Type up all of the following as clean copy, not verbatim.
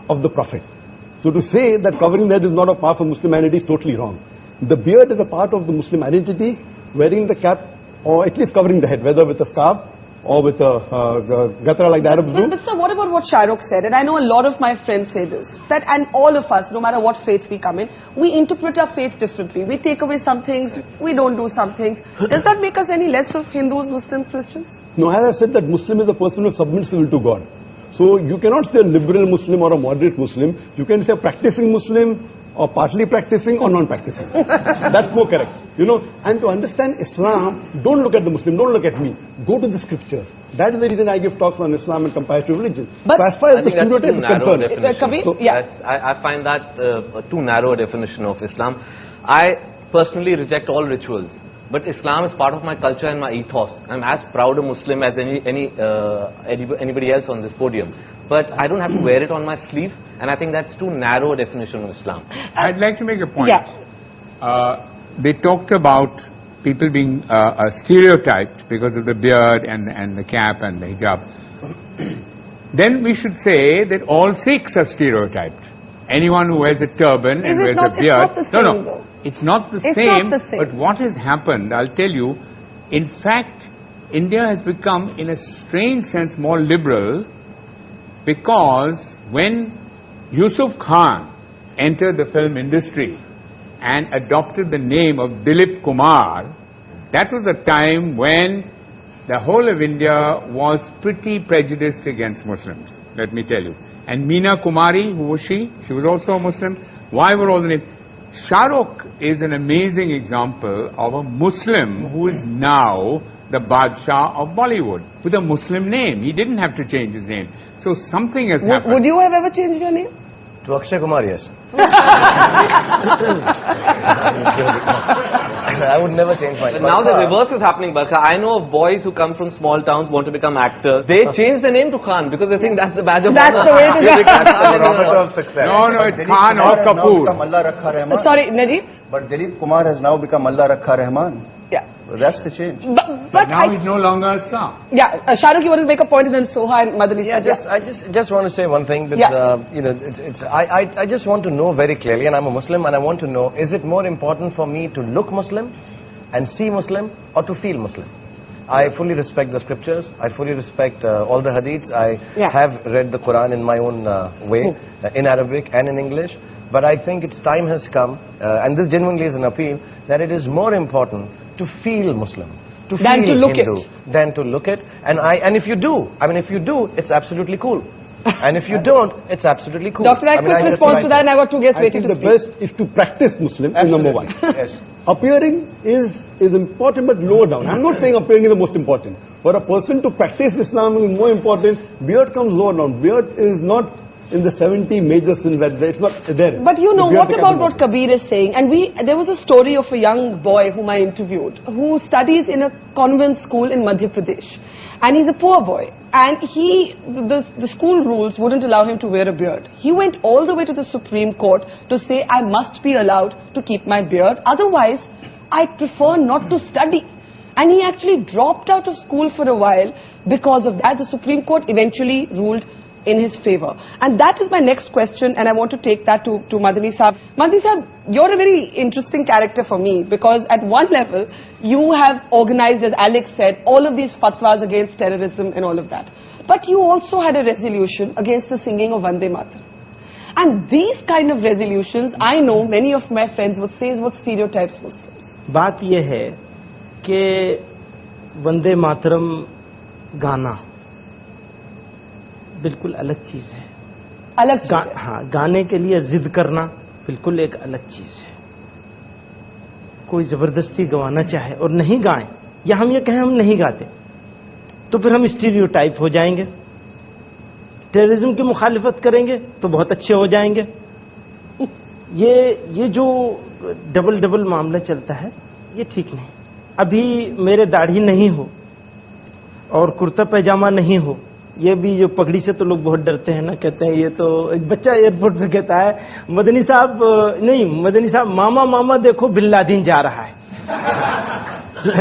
of the Prophet. So to say that covering the head is not a part of Muslim identity is totally wrong. The beard is a part of the Muslim identity. Wearing the cap, or at least covering the head, whether with a scarf or with a gatra like the Arabs do. But sir, what about what Shahrukh said? And I know a lot of my friends say this, that and all of us, no matter what faith we come in, we interpret our faith differently. We take away some things, we don't do some things. Does that make us any less of Hindus, Muslims, Christians? No, as I said, that Muslim is a person who submits will to God. So you cannot say a liberal Muslim or a moderate Muslim. You can say a practicing Muslim or partly practicing or non-practicing. That's more correct. You know, and to understand Islam, don't look at the Muslim, don't look at me. Go to the scriptures. That is the reason I give talks on Islam and comparative religion. But so as far as the stereotype is concerned, I find that a too narrow definition of Islam. I personally reject all rituals. But Islam is part of my culture and my ethos. I'm as proud a Muslim as anybody else on this podium. But I don't have to wear it on my sleeve, and I think that's too narrow a definition of Islam. I'd like to make a point. Yeah. They talked about people being stereotyped because of the beard and the cap and the hijab. Then we should say that all Sikhs are stereotyped. Anyone who wears a turban and wears a beard. It's not the same. But what has happened, I'll tell you, in fact, India has become, in a strange sense, more liberal, because when Yusuf Khan entered the film industry and adopted the name of Dilip Kumar, that was a time when the whole of India was pretty prejudiced against Muslims, let me tell you. And Meena Kumari, who was she? She was also a Muslim. Why were all the names? Shahrukh is an amazing example of a Muslim who is now the Badshah of Bollywood with a Muslim name. He didn't have to change his name. So something has happened. Would you have ever changed your name? To Akshay Kumar, yes. I would never change my name. Now the reverse is happening, Barkha. I know of boys who come from small towns, want to become actors. They change their name to Khan because they think that's the badge of honor. That's the way to go. Of success. No, it's Khan or Kapoor. Sorry, Najib? But Dilip Kumar has now become Allah Rakha Rahman. Yeah. So that's the change. But now he's no longer a star. Yeah, Shahrukh, you want to make a point, and then Soha and Madani. Yeah, I just want to say one thing. That, you know, I just want to know very clearly, and I'm a Muslim, and I want to know: is it more important for me to look Muslim and see Muslim, or to feel Muslim? I fully respect the scriptures. I fully respect all the hadiths. I have read the Quran in my own way, in Arabic and in English. But I think its time has come, and this genuinely is an appeal, that it is more important to feel Muslim, to feel Hindu, than to look it. And if you do, if you do, it's absolutely cool. And if you don't, it's absolutely cool. Doctor, I quick response to that, and I got two guests waiting to speak. The best is to practice Muslim, is number one. Yes. Appearing is important, but lower down. I'm not saying appearing is the most important. For a person to practice Islam is more important. Beard comes lower down. Beard is not in the 70 major sins that it's not there. But you know, what about what Kabir is saying? And there was a story of a young boy whom I interviewed, who studies in a convent school in Madhya Pradesh. And he's a poor boy. And the school rules wouldn't allow him to wear a beard. He went all the way to the Supreme Court to say, I must be allowed to keep my beard. Otherwise, I prefer not to study. And he actually dropped out of school for a while because of that. The Supreme Court eventually ruled in his favor. And that is my next question, and I want to take that to Madani Saab. Madani Saab, you're a very interesting character for me, because at one level, you have organized, as Alex said, all of these fatwas against terrorism and all of that. But you also had a resolution against the singing of Vande Mataram. And these kind of resolutions, I know many of my friends would say is what stereotypes Muslims. बात ये है कि वंदे मातरम गाना बिल्कुल अलग चीज है। अलग चीज है। हाँ, गाने के लिए जिद करना बिल्कुल एक अलग चीज है। कोई जबरदस्ती गवाना चाहे और नहीं गाएं, या हम ये कहें हम नहीं गाते, तो फिर हम स्टीरियोटाइप हो जाएंगे। टेररिज्म की मुखालिफत करेंगे तो बहुत अच्छे हो जाएंगे। ये जो डबल मामला चलता है, ये ठीक नहीं। अभी मेरे दाढ़ी नहीं हो और कुर्ता पैजामा नहीं हो, ये भी जो पगड़ी से तो लोग बहुत डरते हैं ना, कहते हैं ये तो एक बच्चा एयरपोर्ट पे कहता है मदनी साहब मामा मामा देखो बिन लादेन जा रहा है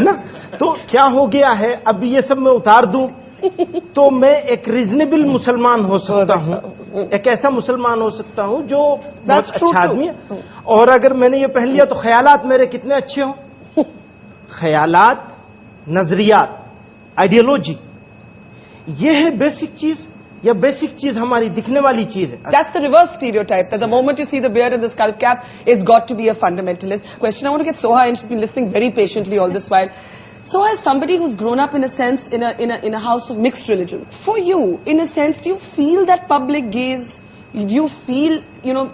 ना। तो क्या हो गया है, अब ये सब मैं उतार दूं तो मैं एक रीजनेबल मुसलमान हो सकता हूँ, एक ऐसा मुसलमान हो सकता हूँ जो बहुत अच्छा आदमी है। और अगर मैंने ये पहन लिया तो ख्यालात मेरे कितने अच्छे हों। ख्यालात, नजरियात, आइडियोलॉजी, ये है बेसिक चीज, या बेसिक चीज हमारी दिखने वाली चीज है। That's the reverse stereotype, that the moment you see the beard and the skull cap, it's got to be a fundamentalist. Question, I want to get Soha, and she's been listening very patiently all this while. Soha, as somebody who's grown up in a sense in a house of mixed religion, for you, in a sense, do you feel that public gaze? Do you feel, you know,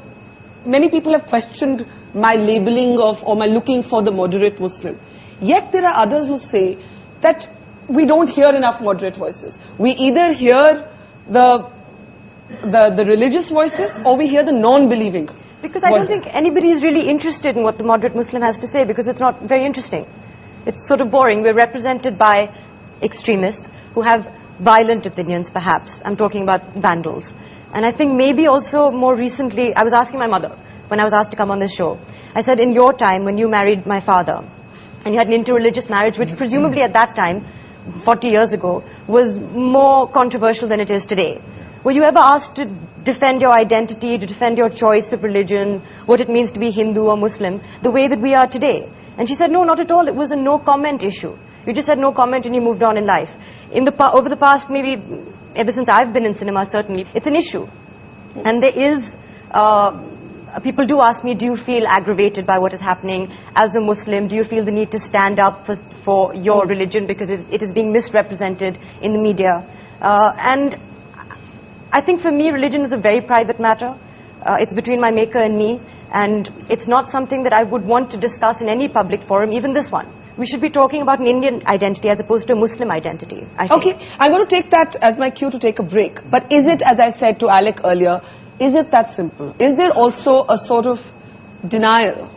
many people have questioned my labeling of, or my looking for the moderate Muslim. Yet there are others who say that we don't hear enough moderate voices. We either hear the religious voices, or we hear the non-believing Because I don't think anybody is really interested in what the moderate Muslim has to say, because it's not very interesting. It's sort of boring. We're represented by extremists who have violent opinions, perhaps. I'm talking about vandals. And I think maybe also more recently, I was asking my mother when I was asked to come on this show. I said, in your time, when you married my father, and you had an interreligious marriage, which presumably at that time, 40 years ago, was more controversial than it is today. Were you ever asked to defend your identity, to defend your choice of religion, what it means to be Hindu or Muslim, the way that we are today? And she said, no, not at all. It was a no-comment issue. You just said no comment and you moved on in life. Over the past, maybe ever since I've been in cinema, certainly, it's an issue. And there is, people do ask me, do you feel aggravated by what is happening as a Muslim? Do you feel the need to stand up for your religion because it is being misrepresented in the media? And I think for me, religion is a very private matter. It's between my maker and me, and it's not something that I would want to discuss in any public forum, even this one. We should be talking about an Indian identity as opposed to a Muslim identity, I think. Okay, I'm going to take that as my cue to take a break. But is it, as I said to Alec earlier, is it that simple? Is there also a sort of denial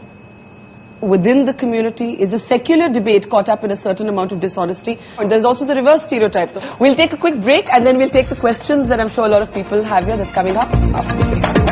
within the community? Is the secular debate caught up in a certain amount of dishonesty? And there's also the reverse stereotype. We'll take a quick break and then we'll take the questions that I'm sure a lot of people have here that's coming up after the break.